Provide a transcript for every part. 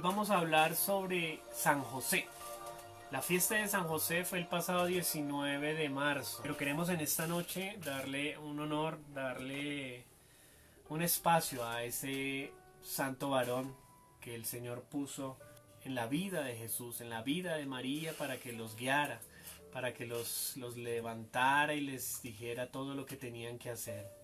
Vamos a hablar sobre San José. La fiesta de San José fue el pasado 19 de marzo, pero queremos en esta noche darle un honor, darle un espacio a ese santo varón que el Señor puso en la vida de Jesús, en la vida de María, para que los guiara, para que los levantara y les dijera todo lo que tenían que hacer.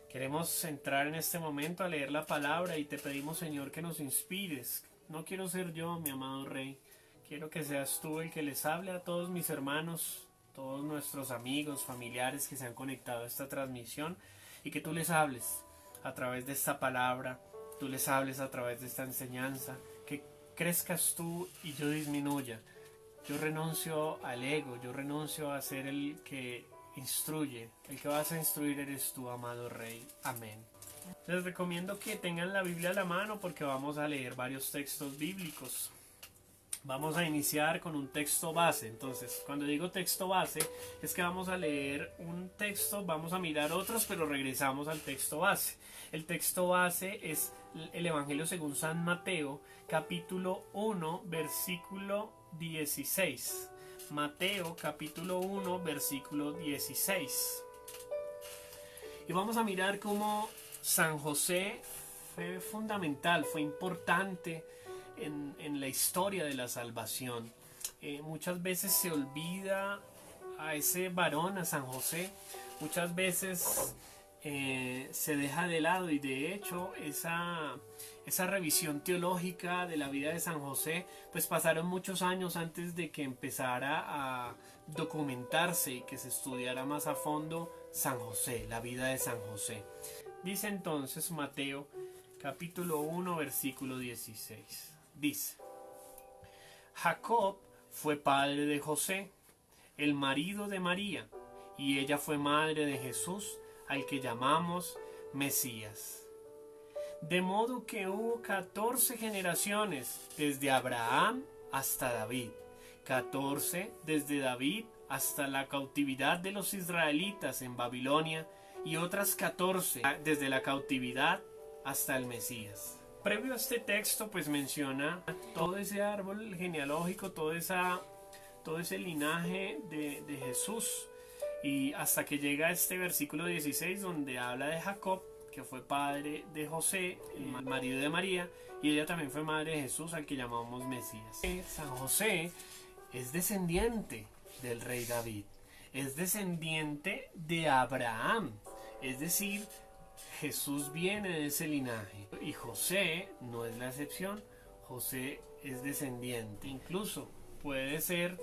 Queremos entrar en este momento a leer la palabra y te pedimos, Señor, que nos inspires. No quiero ser yo, mi amado Rey. Quiero que seas tú el que les hable a todos mis hermanos, todos nuestros amigos, familiares que se han conectado a esta transmisión, y que tú les hables a través de esta palabra, tú les hables a través de esta enseñanza, que crezcas tú y yo disminuya. Yo renuncio al ego, yo renuncio a ser el que instruye. El que vas a instruir eres tú, amado Rey. Amén. Les recomiendo que tengan la Biblia a la mano porque vamos a leer varios textos bíblicos. Vamos a iniciar con un texto base. Entonces, cuando digo texto base, es que vamos a leer un texto, vamos a mirar otros, pero regresamos al texto base. El texto base es el Evangelio según San Mateo, capítulo 1, versículo 16. Mateo capítulo 1 versículo 16. Y vamos a mirar cómo San José fue fundamental, fue importante en la historia de la salvación. Muchas veces se olvida a ese varón, a San José. Muchas veces se deja de lado, y de hecho esa revisión teológica de la vida de San José, pues pasaron muchos años antes de que empezara a documentarse y que se estudiara más a fondo San José, la vida de San José. Dice entonces Mateo capítulo 1 versículo 16. Dice: Jacob fue padre de José, el marido de María, y ella fue madre de Jesús, al que llamamos Mesías. De modo que hubo 14 generaciones desde Abraham hasta David, 14 desde David hasta la cautividad de los israelitas en Babilonia, y otras 14 desde la cautividad hasta el Mesías. Previo a este texto, pues menciona todo ese árbol genealógico, todo ese linaje de Jesús, y hasta que llega a este versículo 16 donde habla de Jacob, que fue padre de José, el marido de María, y ella también fue madre de Jesús, al que llamamos Mesías. San José es descendiente del rey David, es descendiente de Abraham, es decir, Jesús viene de ese linaje, y José no es la excepción. José es descendiente, incluso puede ser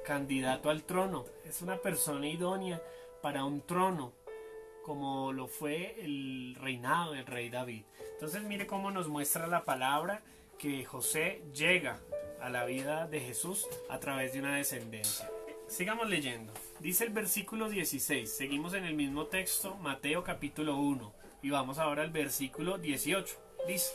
candidato al trono, es una persona idónea para un trono, como lo fue el reinado del rey David. Entonces mire cómo nos muestra la palabra que José llega a la vida de Jesús a través de una descendencia. Sigamos leyendo. Dice el versículo 16, seguimos en el mismo texto, Mateo capítulo 1, y vamos ahora al versículo 18. Dice: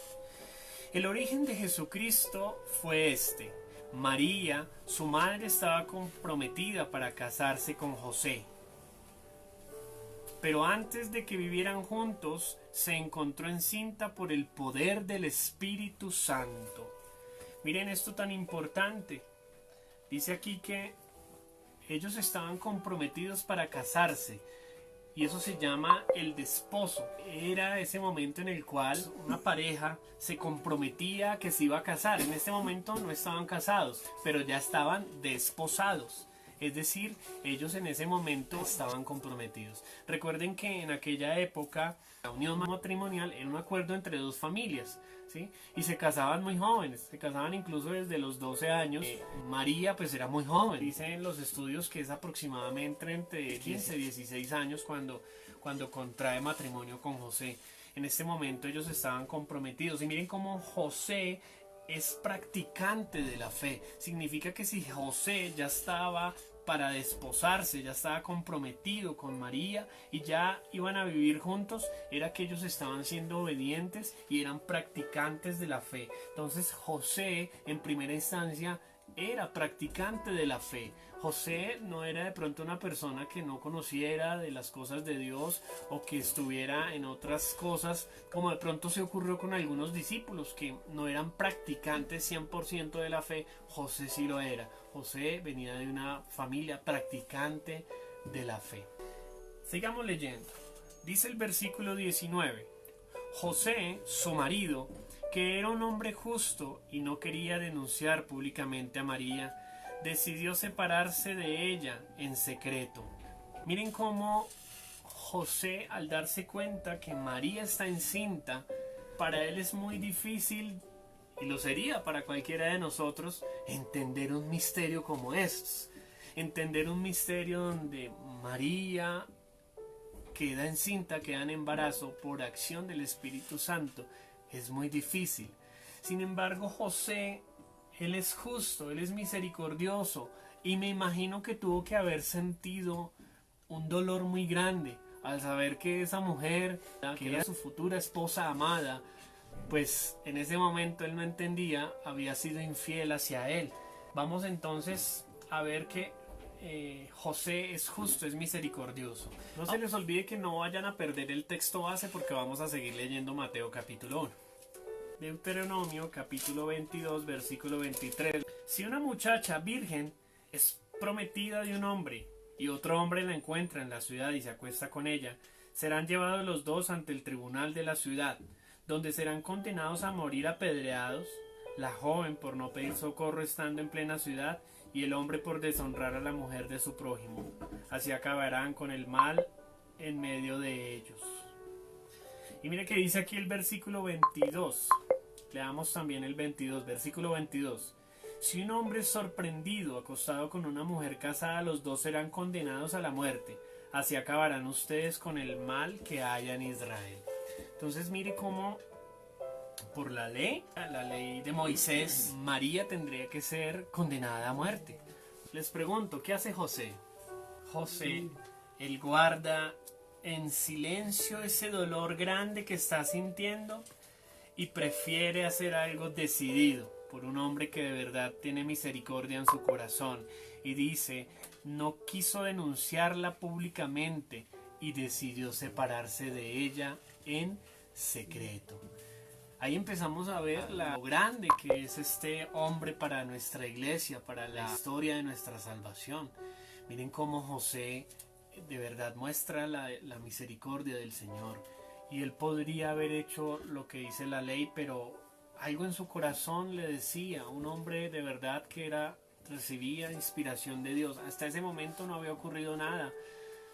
el origen de Jesucristo fue este. María, su madre, estaba comprometida para casarse con José. Pero antes de que vivieran juntos, se encontró encinta por el poder del Espíritu Santo. Miren esto tan importante. Dice aquí que ellos estaban comprometidos para casarse, y eso se llama el desposo. Era ese momento en el cual una pareja se comprometía que se iba a casar. En este momento no estaban casados, pero ya estaban desposados. Es decir, ellos en ese momento estaban comprometidos. Recuerden que en aquella época la unión matrimonial era un acuerdo entre dos familias, ¿sí? Y se casaban muy jóvenes, se casaban incluso desde los 12 años. María pues era muy joven. Dicen los estudios que es aproximadamente entre 15 y 16 años cuando contrae matrimonio con José. En este momento ellos estaban comprometidos. Y miren cómo José es practicante de la fe. Significa que si José ya estaba para desposarse, ya estaba comprometido con María y ya iban a vivir juntos, era que ellos estaban siendo obedientes y eran practicantes de la fe. Entonces José en primera instancia era practicante de la fe. José no era de pronto una persona que no conociera de las cosas de Dios o que estuviera en otras cosas, como de pronto se ocurrió con algunos discípulos que no eran practicantes 100% de la fe. José sí lo era. José venía de una familia practicante de la fe. Sigamos leyendo. Dice el versículo 19. José, su marido, que era un hombre justo y no quería denunciar públicamente a María, decidió separarse de ella en secreto. Miren cómo José, al darse cuenta que María está encinta, para él es muy difícil, y lo sería para cualquiera de nosotros, entender un misterio como estos. Entender un misterio donde María queda encinta, queda en embarazo por acción del Espíritu Santo. Es muy difícil. Sin embargo, José, él es justo, él es misericordioso, y me imagino que tuvo que haber sentido un dolor muy grande al saber que esa mujer, que era su futura esposa amada, pues en ese momento él no entendía, había sido infiel hacia él. Vamos entonces a ver que José es justo, es misericordioso. No se les olvide que no vayan a perder el texto base porque vamos a seguir leyendo Mateo capítulo 1. Deuteronomio capítulo 22 versículo 23. Si una muchacha virgen es prometida de un hombre y otro hombre la encuentra en la ciudad y se acuesta con ella, serán llevados los dos ante el tribunal de la ciudad, donde serán condenados a morir apedreados, la joven por no pedir socorro estando en plena ciudad y el hombre por deshonrar a la mujer de su prójimo. Así acabarán con el mal en medio de ellos. Y mire que dice aquí el versículo 22. Leamos también el 22, versículo 22. Si un hombre es sorprendido acostado con una mujer casada, los dos serán condenados a la muerte. Así acabarán ustedes con el mal que haya en Israel. Entonces mire cómo por la ley de Moisés, María tendría que ser condenada a muerte. Les pregunto, ¿qué hace José? José, él guarda en silencio ese dolor grande que está sintiendo y prefiere hacer algo decidido por un hombre que de verdad tiene misericordia en su corazón. Y dice, no quiso denunciarla públicamente y decidió separarse de ella en secreto. Ahí empezamos a ver lo grande que es este hombre para nuestra iglesia, para la historia de nuestra salvación. Miren cómo José de verdad muestra la misericordia del Señor. Y él podría haber hecho lo que dice la ley, pero algo en su corazón le decía, un hombre de verdad que recibía inspiración de Dios. Hasta ese momento no había ocurrido nada.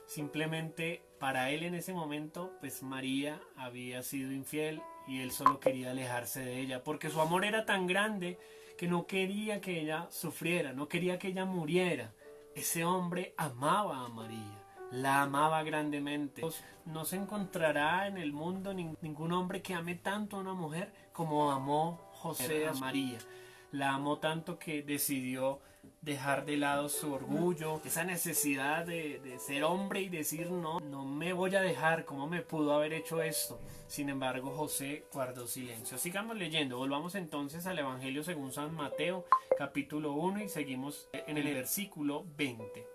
Simplemente para él en ese momento, pues María había sido infiel y él solo quería alejarse de ella, porque su amor era tan grande que no quería que ella sufriera, no quería que ella muriera. Ese hombre amaba a María, la amaba grandemente. No se encontrará en el mundo ningún hombre que ame tanto a una mujer como amó José a María. La amó tanto que decidió dejar de lado su orgullo, esa necesidad de ser hombre y decir no me voy a dejar, ¿cómo me pudo haber hecho esto? Sin embargo, José guardó silencio. Sigamos leyendo, volvamos entonces al Evangelio según San Mateo, capítulo 1 y seguimos en el versículo 20.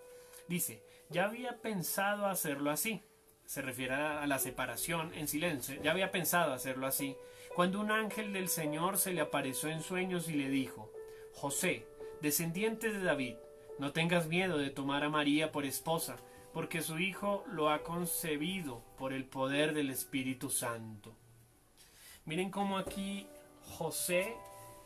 Dice, ya había pensado hacerlo así. Se refiere a la separación en silencio. Ya había pensado hacerlo así, cuando un ángel del Señor se le apareció en sueños y le dijo, José, descendiente de David, no tengas miedo de tomar a María por esposa, porque su hijo lo ha concebido por el poder del Espíritu Santo. Miren cómo aquí José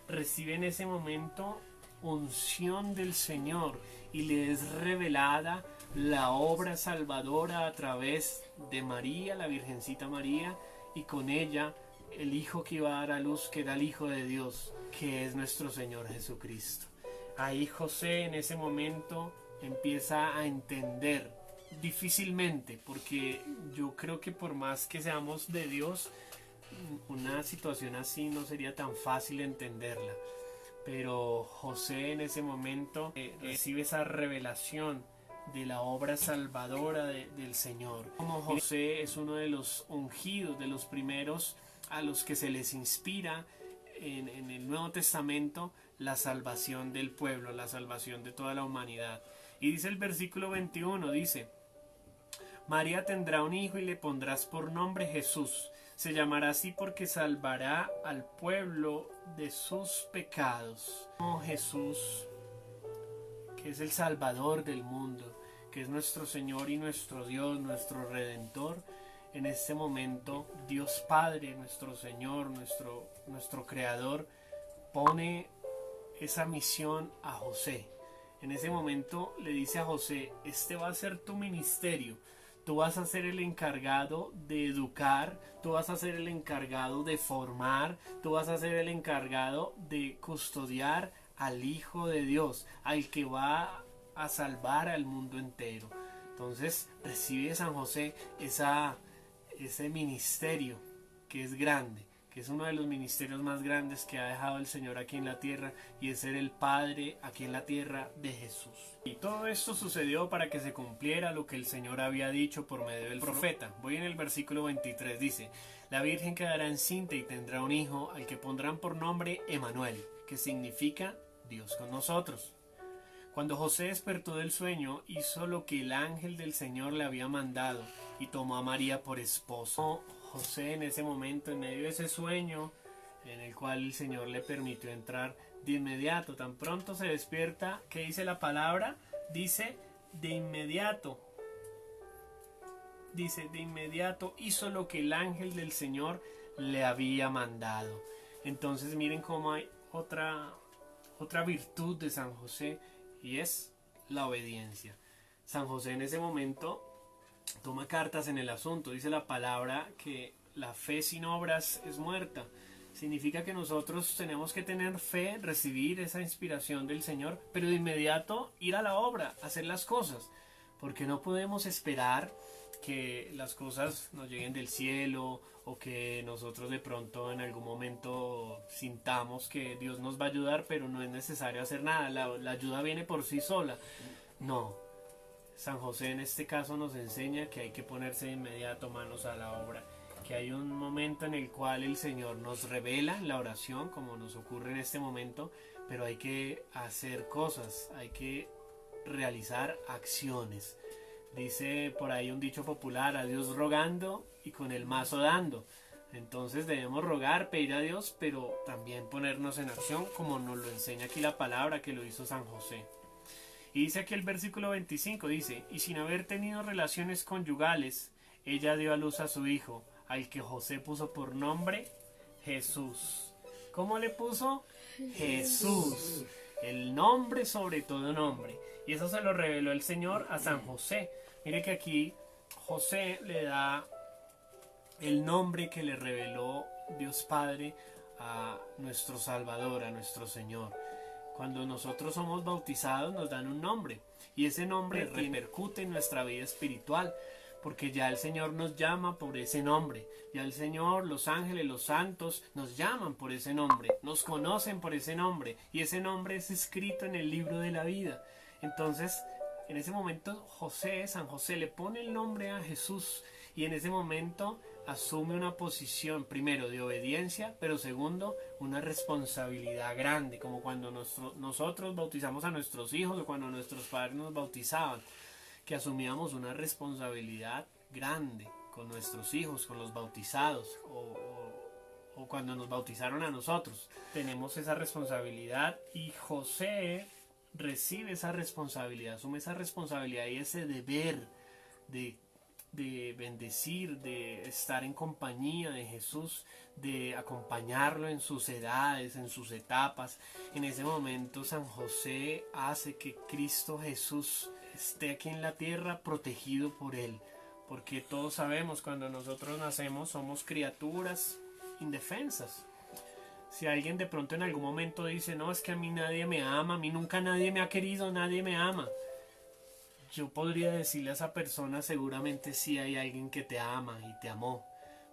recibe en ese momento unción del Señor y le es revelada la obra salvadora a través de María, la Virgencita María, y con ella el hijo que iba a dar a luz, que era el Hijo de Dios, que es nuestro Señor Jesucristo. Ahí José en ese momento empieza a entender, difícilmente, porque yo creo que por más que seamos de Dios, una situación así no sería tan fácil entenderla. Pero José en ese momento recibe esa revelación de la obra salvadora del Señor. Como José es uno de los ungidos, de los primeros a los que se les inspira en el Nuevo Testamento la salvación del pueblo, la salvación de toda la humanidad. Y dice el versículo 21, dice: María tendrá un hijo y le pondrás por nombre Jesús. Se llamará así porque salvará al pueblo de sus pecados. Oh, Jesús, que es el Salvador del mundo, que es nuestro Señor y nuestro Dios, nuestro Redentor. En este momento, Dios Padre, nuestro Señor, nuestro Creador, pone esa misión a José. En ese momento le dice a José: este va a ser tu ministerio. Tú vas a ser el encargado de educar, tú vas a ser el encargado de formar, tú vas a ser el encargado de custodiar al Hijo de Dios, al que va a salvar al mundo entero. Entonces recibe San José ese ministerio que es grande, que es uno de los ministerios más grandes que ha dejado el Señor aquí en la tierra, y es ser el Padre aquí en la tierra de Jesús. Y todo esto sucedió para que se cumpliera lo que el Señor había dicho por medio del profeta. Voy en el versículo 23, dice: la Virgen quedará encinta y tendrá un hijo, al que pondrán por nombre Emanuel, que significa Dios con nosotros. Cuando José despertó del sueño, hizo lo que el ángel del Señor le había mandado y tomó a María por esposo. José, en ese momento, en medio de ese sueño en el cual el Señor le permitió entrar, de inmediato, tan pronto se despierta, ¿qué dice la palabra? Dice de inmediato hizo lo que el ángel del Señor le había mandado. Entonces miren cómo hay otra virtud de San José, y es la obediencia. San José en ese momento toma cartas en el asunto. Dice la palabra que la fe sin obras es muerta. Significa que nosotros tenemos que tener fe, recibir esa inspiración del Señor, pero de inmediato ir a la obra, hacer las cosas, porque no podemos esperar que las cosas nos lleguen del cielo, o que nosotros de pronto en algún momento sintamos que Dios nos va a ayudar, pero no es necesario hacer nada, la ayuda viene por sí sola. No, San José en este caso nos enseña que hay que ponerse de inmediato manos a la obra, que hay un momento en el cual el Señor nos revela en la oración, como nos ocurre en este momento, pero hay que hacer cosas, hay que realizar acciones. Dice por ahí un dicho popular: a Dios rogando y con el mazo dando. Entonces debemos rogar, pedir a Dios, pero también ponernos en acción, como nos lo enseña aquí la palabra que lo hizo San José. Y dice aquí el versículo 25, dice: y sin haber tenido relaciones conyugales, ella dio a luz a su hijo, al que José puso por nombre Jesús. ¿Cómo le puso? Jesús. El nombre sobre todo nombre. Y eso se lo reveló el Señor a San José. Mire que aquí José le da el nombre que le reveló Dios Padre a nuestro Salvador, a nuestro Señor. Cuando nosotros somos bautizados nos dan un nombre, y ese nombre repercute en nuestra vida espiritual, porque ya el Señor nos llama por ese nombre. Ya el Señor, los ángeles, los santos nos llaman por ese nombre, nos conocen por ese nombre, y ese nombre es escrito en el libro de la vida. Entonces, en ese momento San José le pone el nombre a Jesús, y en ese momento asume una posición, primero, de obediencia, pero segundo, una responsabilidad grande, como cuando nosotros bautizamos a nuestros hijos, o cuando nuestros padres nos bautizaban, que asumíamos una responsabilidad grande con nuestros hijos, con los bautizados, o cuando nos bautizaron a nosotros. Tenemos esa responsabilidad, y José recibe esa responsabilidad, asume esa responsabilidad y ese deber de bendecir, de estar en compañía de Jesús, de acompañarlo en sus edades, en sus etapas. En ese momento San José hace que Cristo Jesús esté aquí en la tierra protegido por él, porque todos sabemos, cuando nosotros nacemos somos criaturas indefensas. Si alguien de pronto en algún momento dice: no, es que a mí nadie me ama, a mí nunca nadie me ha querido, nadie me ama, yo podría decirle a esa persona: seguramente sí hay alguien que te ama y te amó,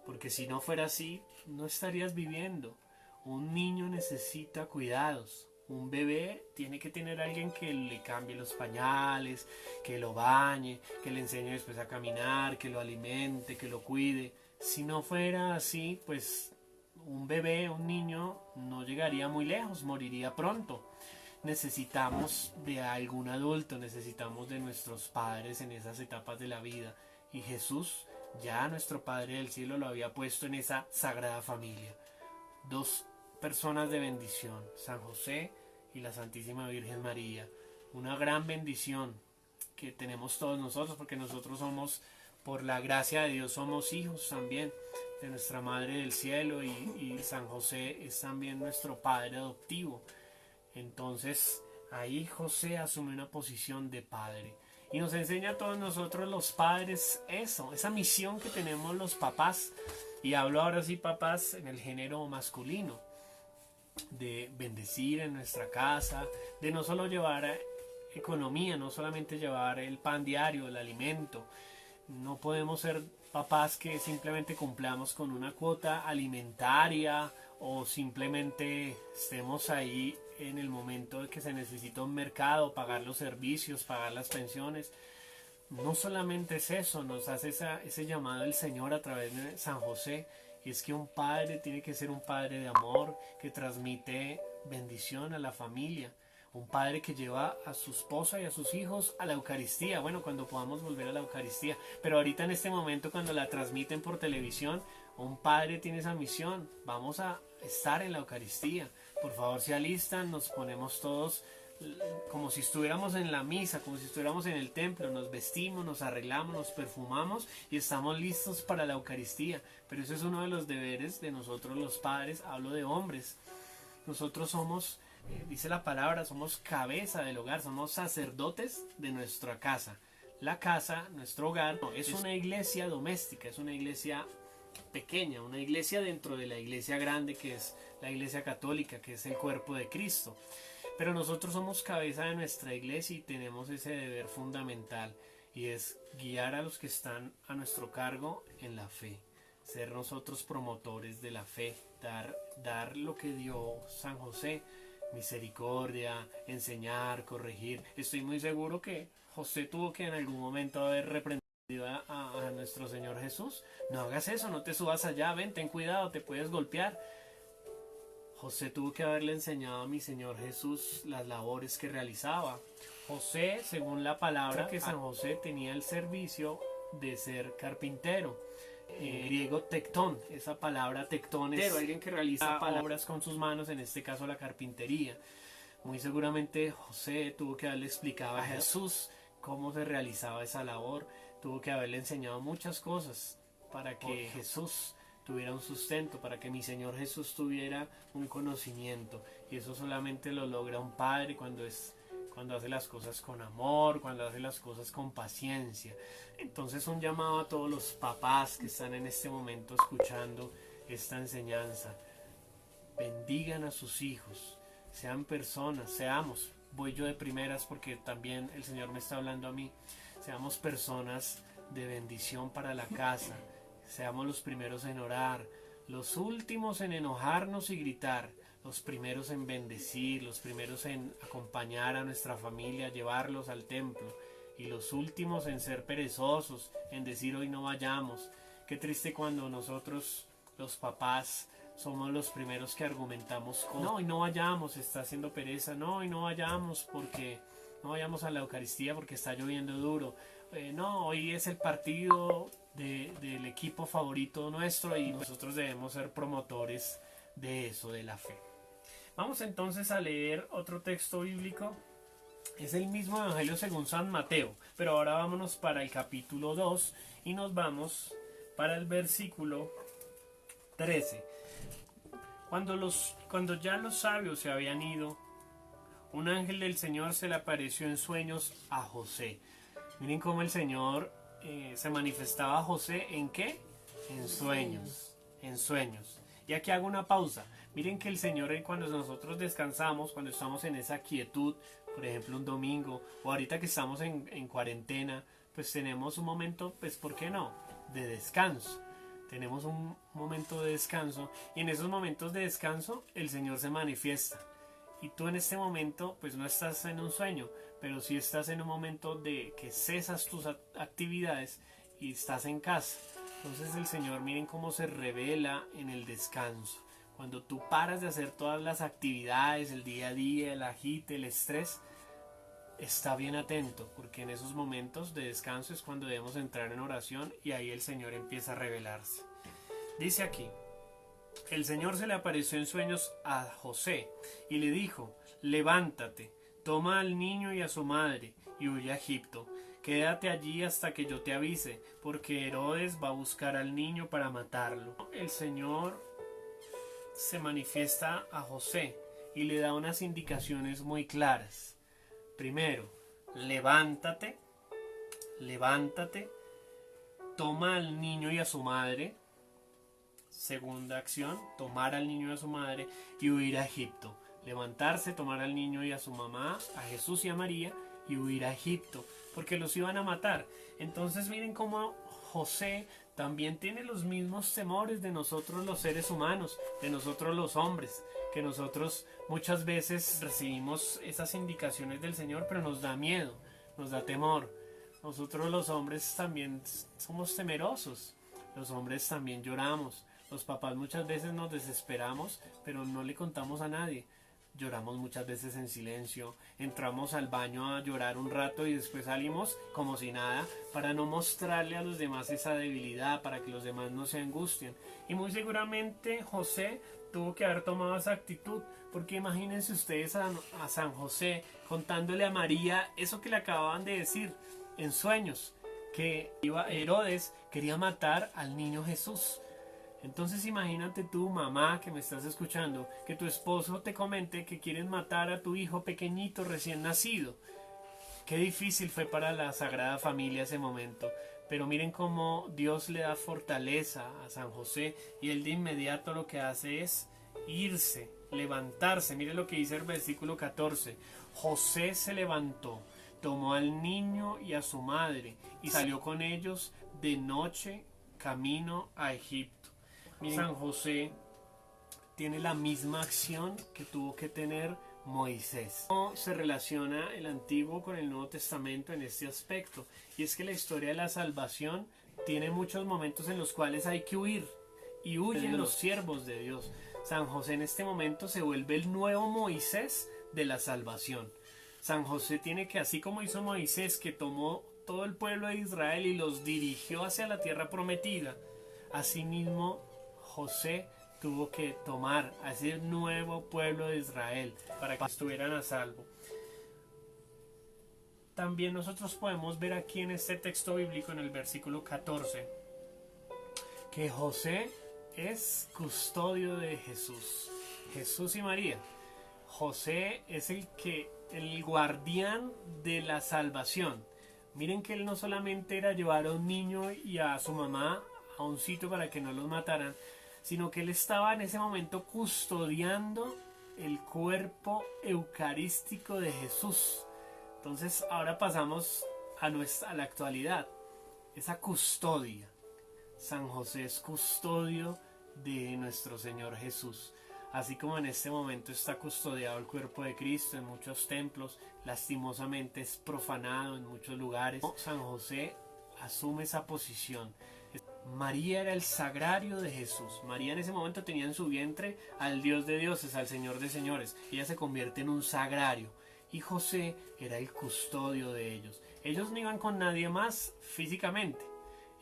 porque si no fuera así, no estarías viviendo. Un niño necesita cuidados, un bebé tiene que tener a alguien que le cambie los pañales, que lo bañe, que le enseñe después a caminar, que lo alimente, que lo cuide. Si no fuera así, pues un bebé, un niño, no llegaría muy lejos, moriría pronto. Necesitamos de algún adulto, necesitamos de nuestros padres en esas etapas de la vida. Y Jesús, ya nuestro Padre del Cielo, lo había puesto en esa sagrada familia. Dos personas de bendición, San José y la Santísima Virgen María. Una gran bendición que tenemos todos nosotros, porque nosotros somos, por la gracia de Dios, somos hijos también de nuestra Madre del Cielo, y San José es también nuestro Padre adoptivo. Entonces ahí José asume una posición de padre y nos enseña a todos nosotros los padres eso, esa misión que tenemos los papás, y hablo ahora sí papás en el género masculino, de bendecir en nuestra casa, de no solo llevar economía, no solamente llevar el pan diario, el alimento. No podemos ser papás que simplemente cumplamos con una cuota alimentaria o simplemente estemos ahí en el momento de que se necesita un mercado, pagar los servicios, pagar las pensiones. No solamente es eso, nos hace ese llamado el Señor a través de San José, y es que un padre tiene que ser un padre de amor, que transmite bendición a la familia, un padre que lleva a su esposa y a sus hijos a la Eucaristía, bueno, cuando podamos volver a la Eucaristía, pero ahorita en este momento cuando la transmiten por televisión, un padre tiene esa misión, vamos a estar en la Eucaristía, por favor se alistan, nos ponemos todos como si estuviéramos en la misa, como si estuviéramos en el templo, nos vestimos, nos arreglamos, nos perfumamos y estamos listos para la Eucaristía, pero eso es uno de los deberes de nosotros los padres, hablo de hombres, nosotros somos, dice la palabra, somos cabeza del hogar, somos sacerdotes de nuestra casa. La casa, nuestro hogar, es una iglesia doméstica, es una iglesia pequeña, una iglesia dentro de la iglesia grande que es la iglesia católica, que es el cuerpo de Cristo. Pero nosotros somos cabeza de nuestra iglesia y tenemos ese deber fundamental, y es guiar a los que están a nuestro cargo en la fe, ser nosotros promotores de la fe, dar lo que dio San José, misericordia, enseñar, corregir. Estoy muy seguro que José tuvo que en algún momento haber reprendido a nuestro Señor Jesús. No hagas eso, no te subas allá, ven, ten cuidado, te puedes golpear. José tuvo que haberle enseñado a mi Señor Jesús las labores que realizaba. José, según la palabra, que San José tenía el servicio de ser carpintero. Griego tectón, esa palabra tectón es alguien que realiza palabras con sus manos, en este caso la carpintería. Muy seguramente José tuvo que haberle explicado a Jesús cómo se realizaba esa labor, tuvo que haberle enseñado muchas cosas para que Jesús tuviera un sustento, para que mi Señor Jesús tuviera un conocimiento, y eso solamente lo logra un padre cuando hace las cosas con amor, cuando hace las cosas con paciencia. Entonces un llamado a todos los papás que están en este momento escuchando esta enseñanza: bendigan a sus hijos, sean personas, voy yo de primeras porque también el Señor me está hablando a mí, seamos personas de bendición para la casa, seamos los primeros en orar, los últimos en enojarnos y gritar, los primeros en bendecir, los primeros en acompañar a nuestra familia, llevarlos al templo, y los últimos en ser perezosos, en decir hoy no vayamos. Qué triste cuando nosotros, los papás, somos los primeros que argumentamos con no, hoy no vayamos, está haciendo pereza, no, hoy no vayamos porque no vayamos a la Eucaristía porque está lloviendo duro, no, hoy es el partido del equipo favorito nuestro, y nosotros debemos ser promotores de eso, de la fe. Vamos entonces a leer otro texto bíblico. Es el mismo Evangelio según San Mateo, pero ahora vámonos para el capítulo 2 y nos vamos para el versículo 13. Cuando ya los sabios se habían ido, un ángel del Señor se le apareció en sueños a José. Miren cómo el Señor se manifestaba a José, ¿en qué? En sueños, en sueños. Y aquí hago una pausa. Miren que el Señor, cuando nosotros descansamos, cuando estamos en esa quietud, por ejemplo un domingo, o ahorita que estamos en cuarentena, pues tenemos un momento, pues ¿por qué no?, de descanso. Tenemos un momento de descanso, y en esos momentos de descanso el Señor se manifiesta. Y tú en este momento pues no estás en un sueño, pero sí estás en un momento de que cesas tus actividades y estás en casa. Entonces el Señor, miren cómo se revela en el descanso. cuando tú paras de hacer todas las actividades, el día a día, el agite, el estrés, está bien atento, porque en esos momentos de descanso es cuando debemos entrar en oración y ahí el Señor empieza a revelarse. Dice aquí: el Señor se le apareció en sueños a José y le dijo: levántate, toma al niño y a su madre y huye a Egipto. Quédate allí hasta que yo te avise, porque Herodes va a buscar al niño para matarlo. El Señor se manifiesta a José y le da unas indicaciones muy claras. Primero, levántate, toma al niño y a su madre. Segunda acción, tomar al niño y a su madre y huir a Egipto. Levantarse, tomar al niño y a su mamá, a Jesús y a María, y huir a Egipto, porque los iban a matar. Entonces miren cómo José también tiene los mismos temores de nosotros los seres humanos, de nosotros los hombres, que nosotros muchas veces recibimos esas indicaciones del Señor, pero nos da miedo, nos da temor. Nosotros los hombres también somos temerosos, los hombres también lloramos. Los papás muchas veces nos desesperamos, pero no le contamos a nadie. Lloramos muchas veces en silencio, entramos al baño a llorar un rato y después salimos como si nada, para no mostrarle a los demás esa debilidad, para que los demás no se angustien. Y muy seguramente José tuvo que haber tomado esa actitud, porque imagínense ustedes a San José contándole a María eso que le acababan de decir en sueños, que Herodes quería matar al niño Jesús. Entonces imagínate tú, mamá que me estás escuchando, que tu esposo te comente que quieren matar a tu hijo pequeñito recién nacido. Qué difícil fue para la Sagrada Familia ese momento. Pero miren cómo Dios le da fortaleza a San José y él de inmediato lo que hace es irse, levantarse. Miren lo que dice el versículo 14. José se levantó, tomó al niño y a su madre y salió con ellos de noche camino a Egipto. San José tiene la misma acción que tuvo que tener Moisés. ¿Cómo se relaciona el Antiguo con el Nuevo Testamento en este aspecto? Y es que la historia de la salvación tiene muchos momentos en los cuales hay que huir, y huyen los siervos de Dios. San José en este momento se vuelve el nuevo Moisés de la salvación. San José tiene que, así como hizo Moisés, que tomó todo el pueblo de Israel y los dirigió hacia la tierra prometida, asimismo José tuvo que tomar a ese nuevo pueblo de Israel para que estuvieran a salvo. También nosotros podemos ver aquí en este texto bíblico, en el versículo 14, que José es custodio de Jesús, Jesús y María. José es el guardián de la salvación. Miren que él no solamente era llevar a un niño y a su mamá a un sitio para que no los mataran, sino que él estaba en ese momento custodiando el cuerpo eucarístico de Jesús. Entonces ahora pasamos a la actualidad, esa custodia. San José es custodio de nuestro Señor Jesús. Así como en este momento está custodiado el cuerpo de Cristo en muchos templos, lastimosamente es profanado en muchos lugares, San José asume esa posición. María era el sagrario de Jesús. María en ese momento tenía en su vientre al Dios de dioses, al Señor de señores. Ella se convierte en un sagrario. Y José era el custodio de ellos. Ellos no iban con nadie más físicamente.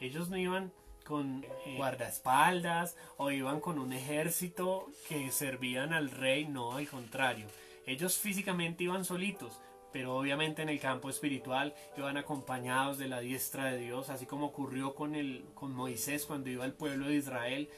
Ellos no iban con guardaespaldas o iban con un ejército que servían al rey. No, al contrario. Ellos físicamente iban solitos, pero obviamente en el campo espiritual iban acompañados de la diestra de Dios, así como ocurrió con Moisés cuando iba al pueblo de Israel,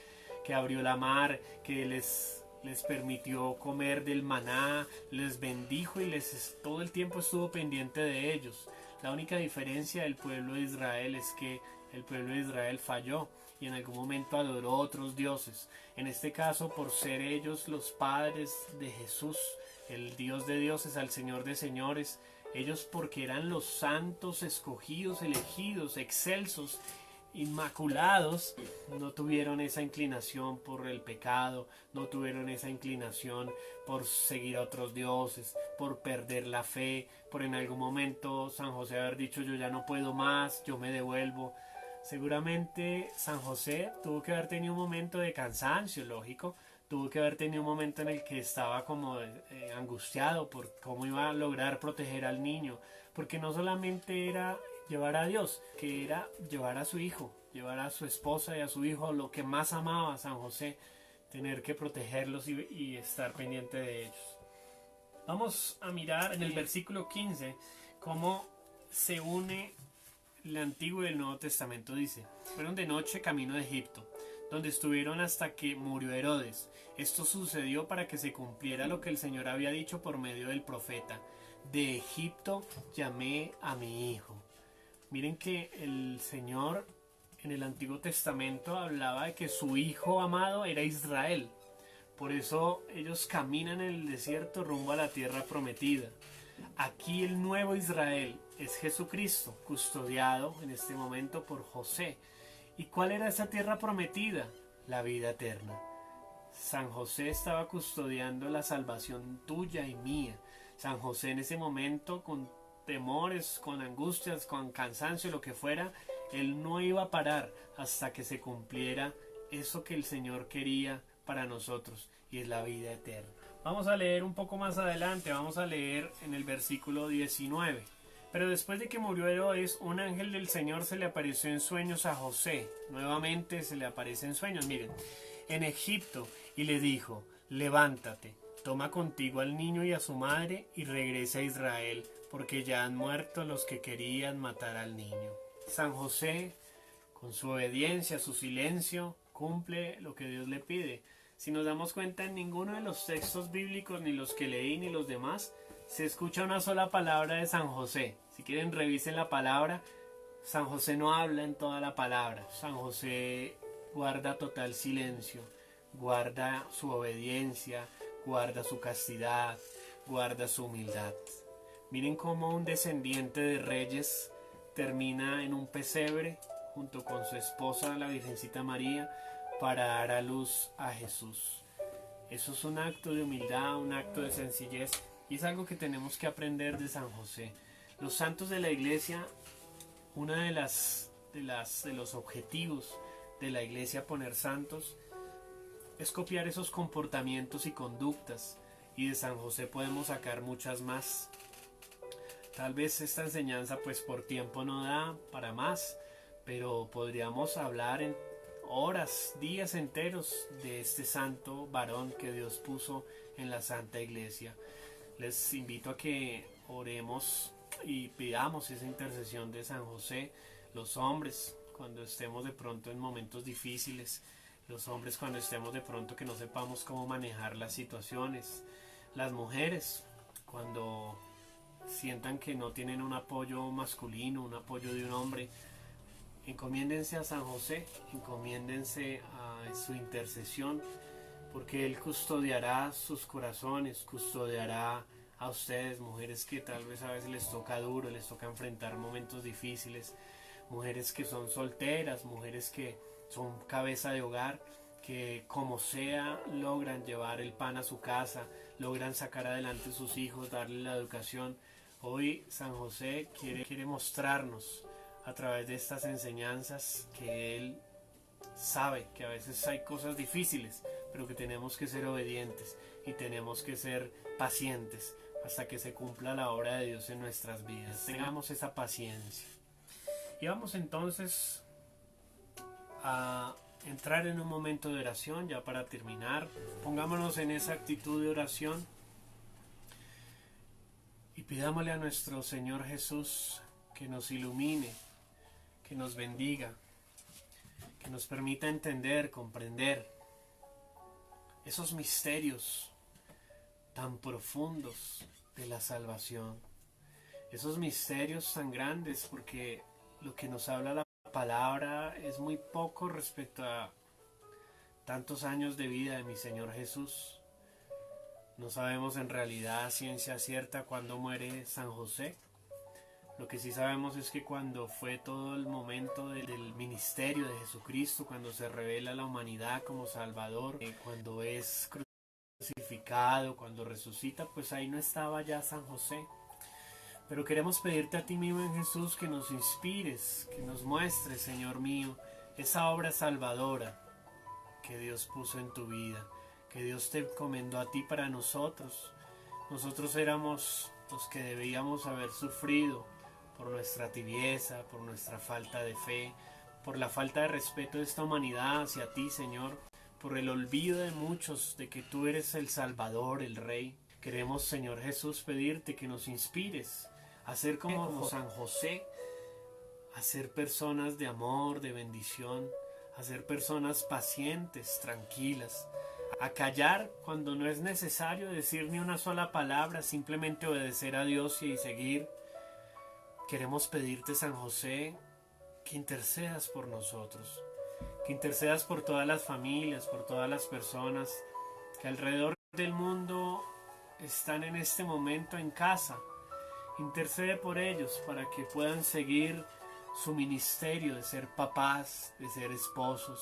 que abrió la mar, que les permitió comer del maná, les bendijo y todo el tiempo estuvo pendiente de ellos. La única diferencia del pueblo de Israel es que el pueblo de Israel falló y en algún momento adoró otros dioses. En este caso, por ser ellos los padres de Jesús, el Dios de dioses, al Señor de señores, ellos, porque eran los santos escogidos, elegidos, excelsos, inmaculados, no tuvieron esa inclinación por el pecado, no tuvieron esa inclinación por seguir a otros dioses, por perder la fe, por en algún momento San José haber dicho: yo ya no puedo más, yo me devuelvo. Seguramente San José tuvo que haber tenido un momento de cansancio, lógico, tuvo que haber tenido un momento en el que estaba como angustiado por cómo iba a lograr proteger al niño, porque no solamente era llevar a Dios, que era llevar a su hijo, llevar a su esposa y a su hijo, lo que más amaba a San José, tener que protegerlos y estar pendiente de ellos. Vamos a mirar en el versículo 15 cómo se une el Antiguo y el Nuevo Testamento. Dice: fueron de noche camino de Egipto, donde estuvieron hasta que murió Herodes. Esto sucedió para que se cumpliera lo que el Señor había dicho por medio del profeta: de Egipto llamé a mi hijo. Miren que el Señor en el Antiguo Testamento hablaba de que su hijo amado era Israel. Por eso ellos caminan en el desierto rumbo a la tierra prometida. Aquí el nuevo Israel es Jesucristo, custodiado en este momento por José. ¿Y cuál era esa tierra prometida? La vida eterna. San José estaba custodiando la salvación tuya y mía. San José en ese momento, con temores, con angustias, con cansancio, lo que fuera, él no iba a parar hasta que se cumpliera eso que el Señor quería para nosotros, y es la vida eterna. Vamos a leer un poco más adelante, vamos a leer en el versículo 19. Pero después de que murió Herodes, un ángel del Señor se le apareció en sueños a José. Nuevamente se le aparece en sueños, miren, en Egipto, y le dijo: levántate, toma contigo al niño y a su madre y regresa a Israel, porque ya han muerto los que querían matar al niño. San José, con su obediencia, su silencio, cumple lo que Dios le pide. Si nos damos cuenta, en ninguno de los textos bíblicos, ni los que leí ni los demás, se escucha una sola palabra de San José. Si quieren, revisen la palabra. San José no habla en toda la palabra. San José guarda total silencio, guarda su obediencia, guarda su castidad, guarda su humildad. Miren cómo un descendiente de reyes termina en un pesebre junto con su esposa, la Virgencita María, para dar a luz a Jesús. Eso es un acto de humildad, un acto de sencillez, y es algo que tenemos que aprender de San José. Los santos de la Iglesia, uno de los objetivos de la Iglesia poner santos es copiar esos comportamientos y conductas, y de San José podemos sacar muchas más. Tal vez esta enseñanza pues por tiempo no da para más, pero podríamos hablar en horas, días enteros de este santo varón que Dios puso en la Santa Iglesia. Les invito a que oremos y pidamos esa intercesión de San José. Los hombres, cuando estemos de pronto en momentos difíciles, los hombres cuando estemos de pronto que no sepamos cómo manejar las situaciones, las mujeres cuando sientan que no tienen un apoyo masculino, un apoyo de un hombre, encomiéndense a San José, encomiéndense a su intercesión, porque Él custodiará sus corazones, custodiará a ustedes, mujeres que tal vez a veces les toca duro, les toca enfrentar momentos difíciles, mujeres que son solteras, mujeres que son cabeza de hogar, que como sea logran llevar el pan a su casa, logran sacar adelante a sus hijos, darle la educación. Hoy San José quiere mostrarnos a través de estas enseñanzas que Él sabe que a veces hay cosas difíciles, pero que tenemos que ser obedientes y tenemos que ser pacientes hasta que se cumpla la obra de Dios en nuestras vidas. Tengamos esa paciencia. Y vamos entonces a entrar en un momento de oración ya para terminar. Pongámonos en esa actitud de oración y pidámosle a nuestro Señor Jesús que nos ilumine, que nos bendiga, que nos permita entender, comprender esos misterios tan profundos de la salvación, esos misterios tan grandes, porque lo que nos habla la palabra es muy poco respecto a tantos años de vida de mi Señor Jesús. No sabemos en realidad ciencia cierta cuándo muere San José. Lo que sí sabemos es que cuando fue todo el momento del ministerio de Jesucristo, cuando se revela a la humanidad como Salvador, cuando es crucificado, cuando resucita, pues ahí no estaba ya San José. Pero queremos pedirte a ti mismo en Jesús que nos inspires, que nos muestres, Señor mío, esa obra salvadora que Dios puso en tu vida, que Dios te encomendó a ti para nosotros. Nosotros éramos los que debíamos haber sufrido por nuestra tibieza, por nuestra falta de fe, por la falta de respeto de esta humanidad hacia ti, Señor, por el olvido de muchos de que tú eres el Salvador, el Rey. Queremos, Señor Jesús, pedirte que nos inspires a ser como San José, a ser personas de amor, de bendición, a ser personas pacientes, tranquilas, a callar cuando no es necesario decir ni una sola palabra, simplemente obedecer a Dios y seguir. Queremos pedirte, San José, que intercedas por nosotros, que intercedas por todas las familias, por todas las personas que alrededor del mundo están en este momento en casa. Intercede por ellos para que puedan seguir su ministerio de ser papás, de ser esposos.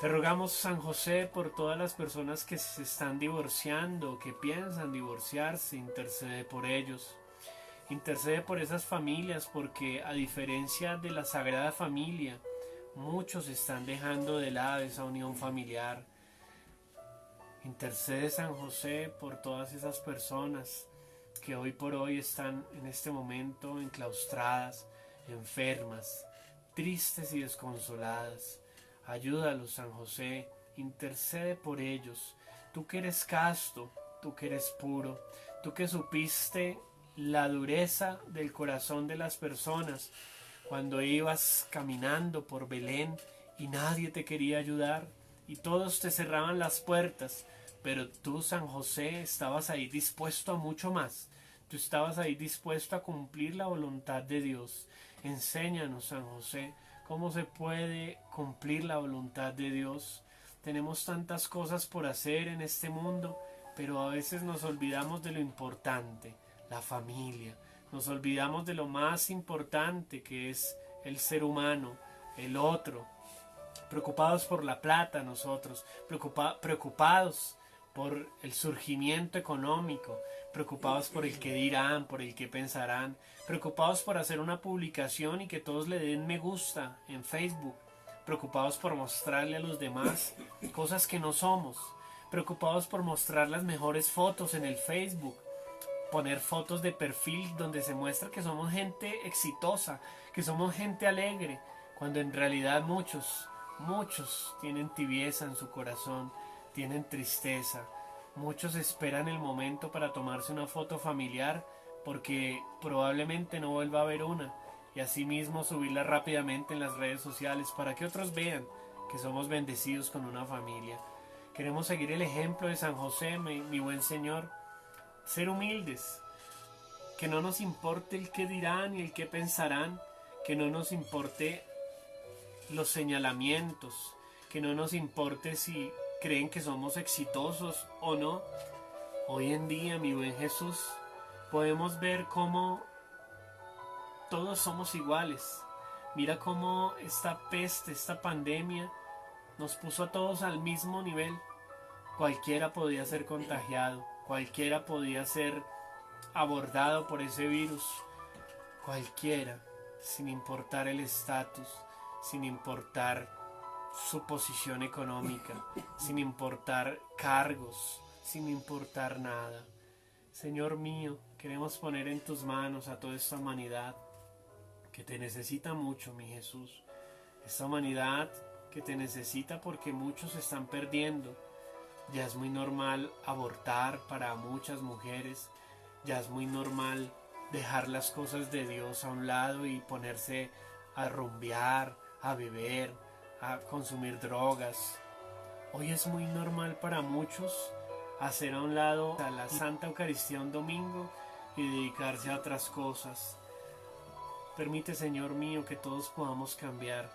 Te rogamos, San José, por todas las personas que se están divorciando, que piensan divorciarse. Intercede por ellos. Intercede por esas familias, porque a diferencia de la Sagrada Familia, muchos están dejando de lado esa unión familiar. Intercede, San José, por todas esas personas que hoy por hoy están en este momento enclaustradas, enfermas, tristes y desconsoladas. Ayúdalos, San José, intercede por ellos. Tú que eres casto, tú que eres puro, tú que supiste la dureza del corazón de las personas cuando ibas caminando por Belén y nadie te quería ayudar y todos te cerraban las puertas, pero tú, San José, estabas ahí dispuesto a mucho más. Tú estabas ahí dispuesto a cumplir la voluntad de Dios. Enséñanos, San José, cómo se puede cumplir la voluntad de Dios. Tenemos tantas cosas por hacer en este mundo, pero a veces nos olvidamos de lo importante, la familia. Nos olvidamos de lo más importante que es el ser humano, el otro. Preocupados por la plata nosotros, preocupados por el surgimiento económico, preocupados por el que dirán, por el que pensarán, preocupados por hacer una publicación y que todos le den me gusta en Facebook, preocupados por mostrarle a los demás cosas que no somos, preocupados por mostrar las mejores fotos en el Facebook, poner fotos de perfil donde se muestra que somos gente exitosa, que somos gente alegre, cuando en realidad muchos tienen tibieza en su corazón, tienen tristeza. Muchos esperan el momento para tomarse una foto familiar porque probablemente no vuelva a haber una, y asimismo subirla rápidamente en las redes sociales para que otros vean que somos bendecidos con una familia. Queremos seguir el ejemplo de San José, mi buen Señor, ser humildes, que no nos importe el qué dirán y el qué pensarán, que no nos importe los señalamientos, que no nos importe si creen que somos exitosos o no. Hoy en día, mi buen Jesús, podemos ver cómo todos somos iguales. Mira cómo esta peste, esta pandemia nos puso a todos al mismo nivel. Cualquiera podía ser contagiado, cualquiera podía ser abordado por ese virus, cualquiera, sin importar el estatus, sin importar su posición económica, sin importar cargos, sin importar nada. Señor mío, queremos poner en tus manos a toda esta humanidad que te necesita mucho, mi Jesús. Esta humanidad que te necesita porque muchos se están perdiendo. Ya es muy normal abortar para muchas mujeres, ya es muy normal dejar las cosas de Dios a un lado y ponerse a rumbear, a beber, a consumir drogas. Hoy es muy normal para muchos hacer a un lado a la Santa Eucaristía un domingo y dedicarse a otras cosas. Permite, Señor mío, que todos podamos cambiar,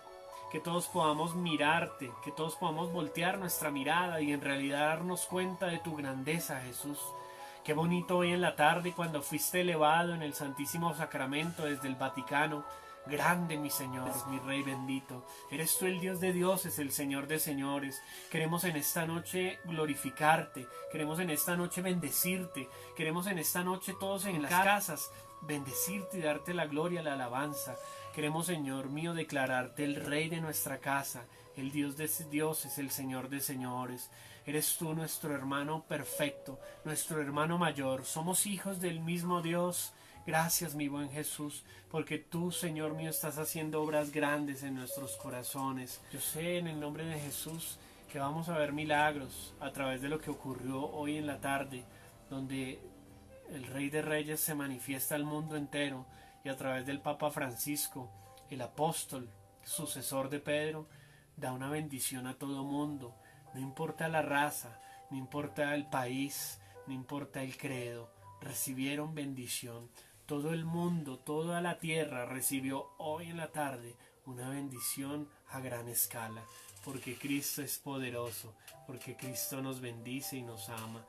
que todos podamos mirarte, que todos podamos voltear nuestra mirada y en realidad darnos cuenta de tu grandeza, Jesús. Qué bonito hoy en la tarde cuando fuiste elevado en el Santísimo Sacramento desde el Vaticano. Grande, mi Señor, mi Rey bendito. Eres tú el Dios de dioses, el Señor de señores. Queremos en esta noche glorificarte. Queremos en esta noche bendecirte. Queremos en esta noche todos en las casas bendecirte y darte la gloria, la alabanza. Queremos, Señor mío, declararte el Rey de nuestra casa, el Dios de dioses, el Señor de señores. Eres tú nuestro hermano perfecto, nuestro hermano mayor. Somos hijos del mismo Dios. Gracias, mi buen Jesús, porque tú, Señor mío, estás haciendo obras grandes en nuestros corazones. Yo sé en el nombre de Jesús que vamos a ver milagros a través de lo que ocurrió hoy en la tarde, donde el Rey de Reyes se manifiesta al mundo entero y a través del Papa Francisco, el apóstol, sucesor de Pedro, da una bendición a todo mundo. No importa la raza, no importa el país, no importa el credo, recibieron bendición. Todo el mundo, toda la tierra recibió hoy en la tarde una bendición a gran escala, porque Cristo es poderoso, porque Cristo nos bendice y nos ama.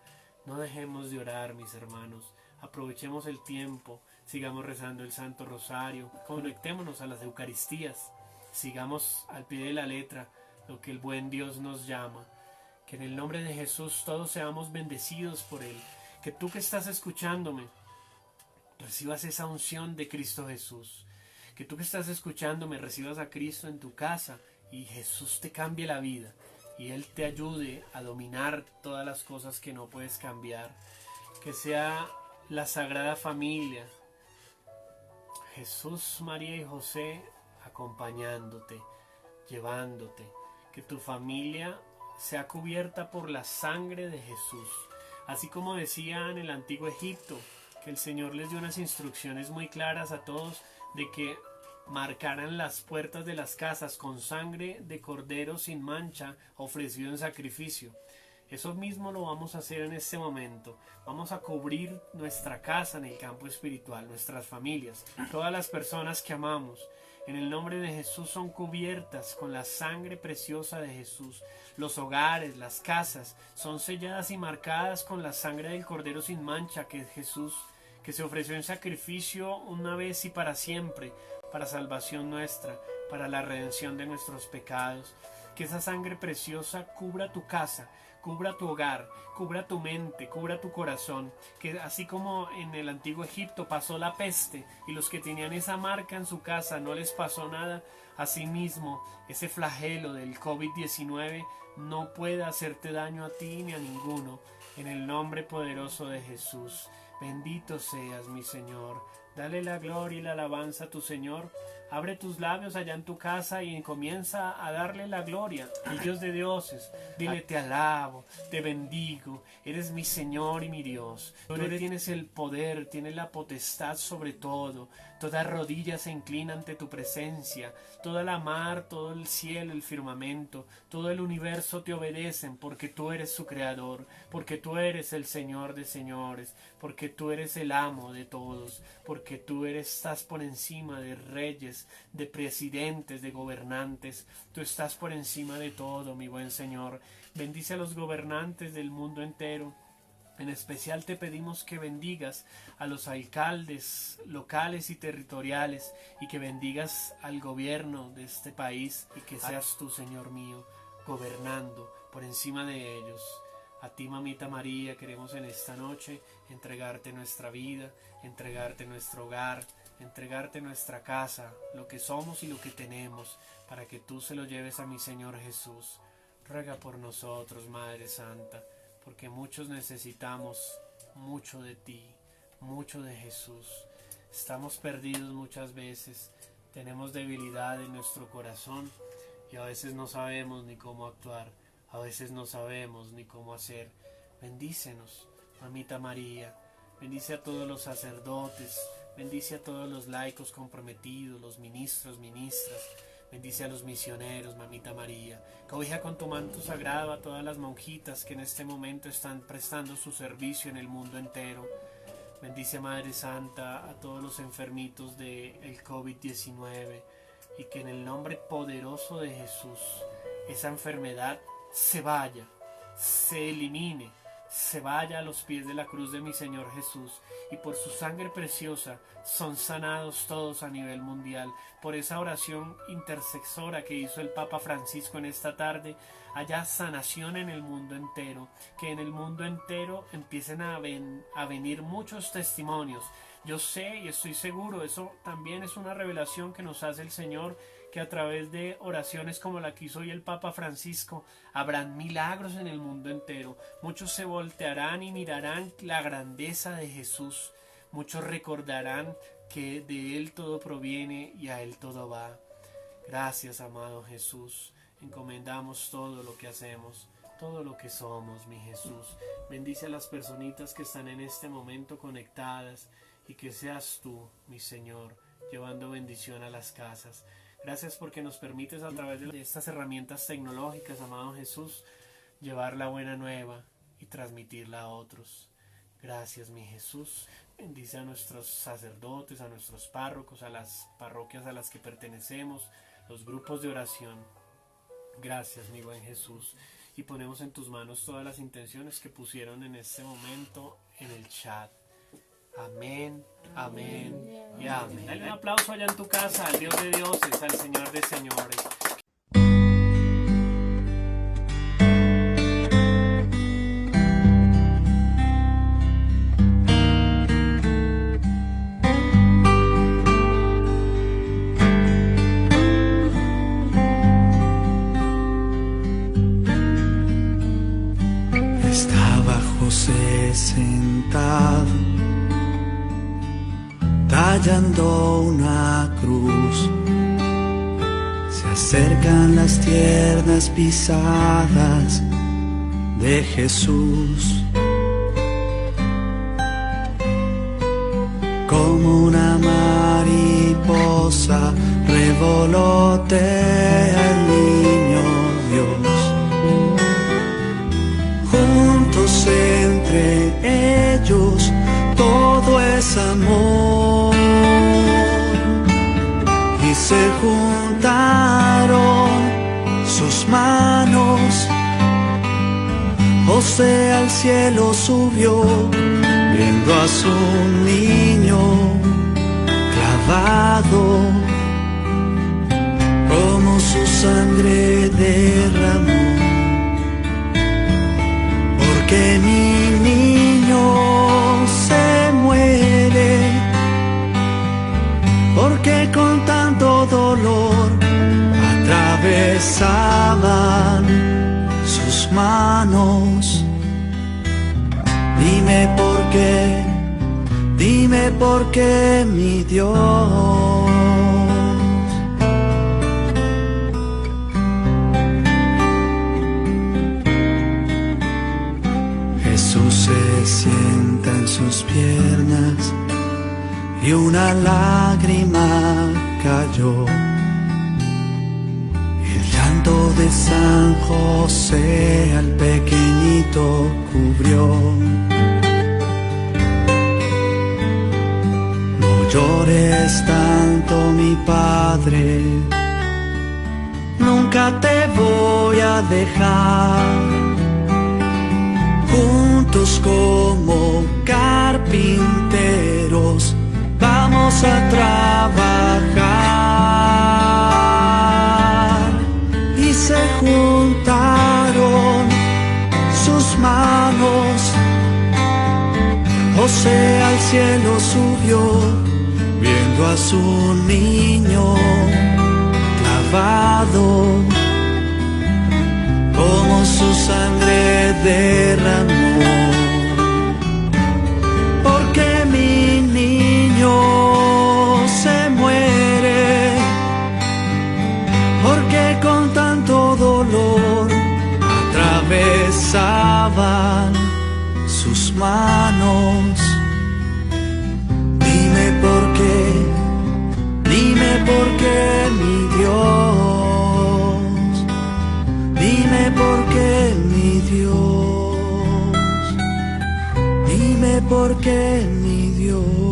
No dejemos de orar, mis hermanos. Aprovechemos el tiempo, sigamos rezando el Santo Rosario, conectémonos a las Eucaristías, sigamos al pie de la letra lo que el buen Dios nos llama. Que en el nombre de Jesús todos seamos bendecidos por Él. Que tú que estás escuchándome recibas esa unción de Cristo Jesús. Que tú que estás escuchándome recibas a Cristo en tu casa y Jesús te cambie la vida y Él te ayude a dominar todas las cosas que no puedes cambiar. Que sea la Sagrada Familia, Jesús, María y José acompañándote, llevándote. Que tu familia sea cubierta por la sangre de Jesús. Así como decía en el antiguo Egipto, que el Señor les dio unas instrucciones muy claras a todos de que marcaran las puertas de las casas con sangre de cordero sin mancha ofrecido en sacrificio. Eso mismo lo vamos a hacer en este momento. Vamos a cubrir nuestra casa en el campo espiritual, nuestras familias, todas las personas que amamos. En el nombre de Jesús son cubiertas con la sangre preciosa de Jesús. Los hogares, las casas son selladas y marcadas con la sangre del Cordero sin mancha que es Jesús, que se ofreció en sacrificio una vez y para siempre, para salvación nuestra, para la redención de nuestros pecados. Que esa sangre preciosa cubra tu casa, cubra tu hogar, cubra tu mente, cubra tu corazón. Que así como en el antiguo Egipto pasó la peste y los que tenían esa marca en su casa no les pasó nada, asimismo ese flagelo del COVID-19 no puede hacerte daño a ti ni a ninguno. En el nombre poderoso de Jesús. Bendito seas, mi Señor. Dale la gloria y la alabanza a tu Señor. Abre tus labios allá en tu casa y comienza a darle la gloria. El Dios de dioses. Dile: te alabo, te bendigo. Eres mi Señor y mi Dios. Tú tienes el poder, tienes la potestad sobre todo. Toda rodilla se inclina ante tu presencia. Toda la mar, todo el cielo, el firmamento, todo el universo te obedecen porque tú eres su creador, porque tú eres el Señor de señores, porque tú eres el amo de todos, porque tú estás por encima de reyes, de presidentes, de gobernantes. Tú estás por encima de todo, mi buen Señor. Bendice a los gobernantes del mundo entero. En especial te pedimos que bendigas a los alcaldes locales y territoriales y que bendigas al gobierno de este país y que seas tú, Señor mío, gobernando por encima de ellos. A ti, Mamita María, queremos en esta noche entregarte nuestra vida, entregarte nuestro hogar, entregarte nuestra casa, lo que somos y lo que tenemos, para que tú se lo lleves a mi Señor Jesús. Ruega por nosotros, Madre Santa, porque muchos necesitamos mucho de ti, mucho de Jesús. Estamos perdidos muchas veces, tenemos debilidad en nuestro corazón y a veces no sabemos ni cómo actuar, a veces no sabemos ni cómo hacer. Bendícenos, Mamita María, bendice a todos los sacerdotes, bendice a todos los laicos comprometidos, los ministros, ministras. Bendice a los misioneros, Mamita María. Cobija con tu manto sagrado a todas las monjitas que en este momento están prestando su servicio en el mundo entero. Bendice, Madre Santa, a todos los enfermitos del COVID-19 y que en el nombre poderoso de Jesús esa enfermedad se vaya, se elimine, se vaya a los pies de la cruz de mi Señor Jesús, y por su sangre preciosa son sanados todos a nivel mundial. Por esa oración intercesora que hizo el Papa Francisco en esta tarde, haya sanación en el mundo entero, que en el mundo entero empiecen a venir muchos testimonios. Yo sé y estoy seguro, eso también es una revelación que nos hace el Señor, que a través de oraciones como la que hizo hoy el Papa Francisco, habrán milagros en el mundo entero. Muchos se voltearán y mirarán la grandeza de Jesús. Muchos recordarán que de Él todo proviene y a Él todo va. Gracias, amado Jesús. Encomendamos todo lo que hacemos, todo lo que somos, mi Jesús. Bendice a las personitas que están en este momento conectadas y que seas tú, mi Señor, llevando bendición a las casas. Gracias porque nos permites a través de estas herramientas tecnológicas, amado Jesús, llevar la buena nueva y transmitirla a otros. Gracias, mi Jesús. Bendice a nuestros sacerdotes, a nuestros párrocos, a las parroquias a las que pertenecemos, los grupos de oración. Gracias, mi buen Jesús. Y ponemos en tus manos todas las intenciones que pusieron en este momento en el chat. Amén, amén y amén. Dale un aplauso allá en tu casa al Dios de dioses, al Señor de señores. Estaba José sentado, tallando una cruz. Se acercan las tiernas pisadas de Jesús. Como una mariposa revolotea el niño Dios. Juntos entre ellos todo es amor, y se juntaron sus manos. José al cielo subió, viendo a su niño clavado, como su sangre derramó. Porque mi niño se muere, porque con tanto dolor atravesaban sus manos. Dime por qué, mi Dios. Jesús se sienta en sus piernas y una lágrima cayó. El llanto de San José al pequeñito cubrió. No llores tanto, mi padre, nunca te voy a dejar. Juntos como carpinteros vamos a trabajar. Y se juntaron sus manos. José al cielo subió, viendo a su niño clavado, como su sangre derramó. Porque mi niño se muere, porque con tanto dolor atravesaban sus manos. Dime por qué, mi Dios. Dime por qué, mi Dios. Dime por qué, mi Dios.